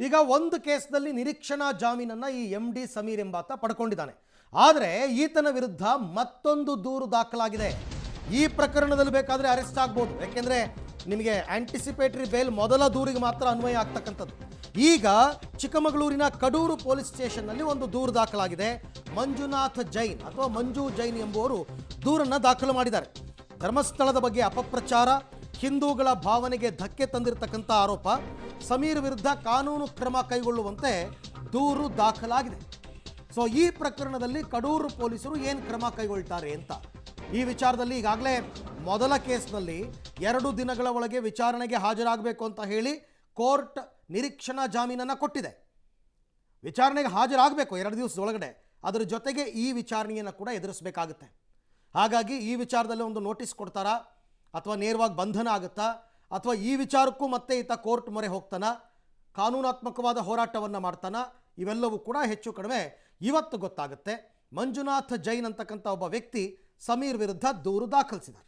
ಈಗ ಒಂದು ಕೇಸ್ನಲ್ಲಿ ನಿರೀಕ್ಷಣಾ ಜಾಮೀನನ್ನು ಈ MD ಸಮೀರ್ ಎಂಬಾತ ಪಡ್ಕೊಂಡಿದ್ದಾನೆ. ಆದರೆ ಈತನ ವಿರುದ್ಧ ಮತ್ತೊಂದು ದೂರು ದಾಖಲಾಗಿದೆ. ಈ ಪ್ರಕರಣದಲ್ಲಿ ಬೇಕಾದರೆ ಅರೆಸ್ಟ್ ಆಗ್ಬೋದು, ಯಾಕೆಂದರೆ ನಿಮಗೆ ಆಂಟಿಸಿಪೇಟರಿ ಬೇಲ್ ಮೊದಲ ದೂರಿಗೆ ಮಾತ್ರ ಅನ್ವಯ ಆಗ್ತಕ್ಕಂಥದ್ದು. ಈಗ ಚಿಕ್ಕಮಗಳೂರಿನ ಕಡೂರು ಪೊಲೀಸ್ ಸ್ಟೇಷನ್ನಲ್ಲಿ ಒಂದು ದೂರು ದಾಖಲಾಗಿದೆ. ಮಂಜುನಾಥ್ ಜೈನ್ ಅಥವಾ ಮಂಜು ಜೈನ್ ಎಂಬುವರು ದೂರನ್ನು ದಾಖಲು ಮಾಡಿದ್ದಾರೆ. ಧರ್ಮಸ್ಥಳದ ಬಗ್ಗೆ ಅಪಪ್ರಚಾರ, ಹಿಂದೂಗಳ ಭಾವನೆಗೆ ಧಕ್ಕೆ ತಂದಿರತಕ್ಕಂಥ ಆರೋಪ, ಸಮೀರ್ ವಿರುದ್ಧ ಕಾನೂನು ಕ್ರಮ ಕೈಗೊಳ್ಳುವಂತೆ ದೂರು ದಾಖಲಾಗಿದೆ. ಸೊ ಈ ಪ್ರಕರಣದಲ್ಲಿ ಕಡೂರು ಪೊಲೀಸರು ಏನು ಕ್ರಮ ಕೈಗೊಳ್ತಾರೆ ಅಂತ ಈ ವಿಚಾರದಲ್ಲಿ ಈಗಾಗಲೇ ಮೊದಲ ಕೇಸ್ನಲ್ಲಿ 2 ದಿನಗಳ ಒಳಗೆ ವಿಚಾರಣೆಗೆ ಹಾಜರಾಗಬೇಕು ಅಂತ ಹೇಳಿ ಕೋರ್ಟ್ ನಿರೀಕ್ಷಣಾ ಜಾಮೀನನ್ನು ಕೊಟ್ಟಿದೆ. ವಿಚಾರಣೆಗೆ ಹಾಜರಾಗಬೇಕು 2 ದಿವಸದೊಳಗಡೆ. ಅದರ ಜೊತೆಗೆ ಈ ವಿಚಾರಣೆಯನ್ನು ಕೂಡ ಎದುರಿಸಬೇಕಾಗುತ್ತೆ. ಹಾಗಾಗಿ ಈ ವಿಚಾರದಲ್ಲಿ ಒಂದು ನೋಟಿಸ್ ಕೊಡ್ತಾರಾ ಅಥವಾ ನೇರವಾಗಿ ಬಂಧನ ಆಗುತ್ತಾ ಅಥವಾ ಈ ವಿಚಾರಕ್ಕೂ ಮತ್ತೆ ಈತ ಕೋರ್ಟ್ ಮೊರೆ ಹೋಗ್ತಾನ, ಕಾನೂನಾತ್ಮಕವಾದ ಹೋರಾಟವನ್ನು ಮಾಡ್ತಾನ, ಇವೆಲ್ಲವೂ ಕೂಡ ಹೆಚ್ಚು ಕಡಿಮೆ ಇವತ್ತು ಗೊತ್ತಾಗುತ್ತೆ. ಮಂಜುನಾಥ್ ಜೈನ್ ಅಂತಕ್ಕಂಥ ಒಬ್ಬ ವ್ಯಕ್ತಿ ಸಮೀರ್ ವಿರುದ್ಧ ದೂರು ದಾಖಲಿಸಿದ್ದಾರೆ.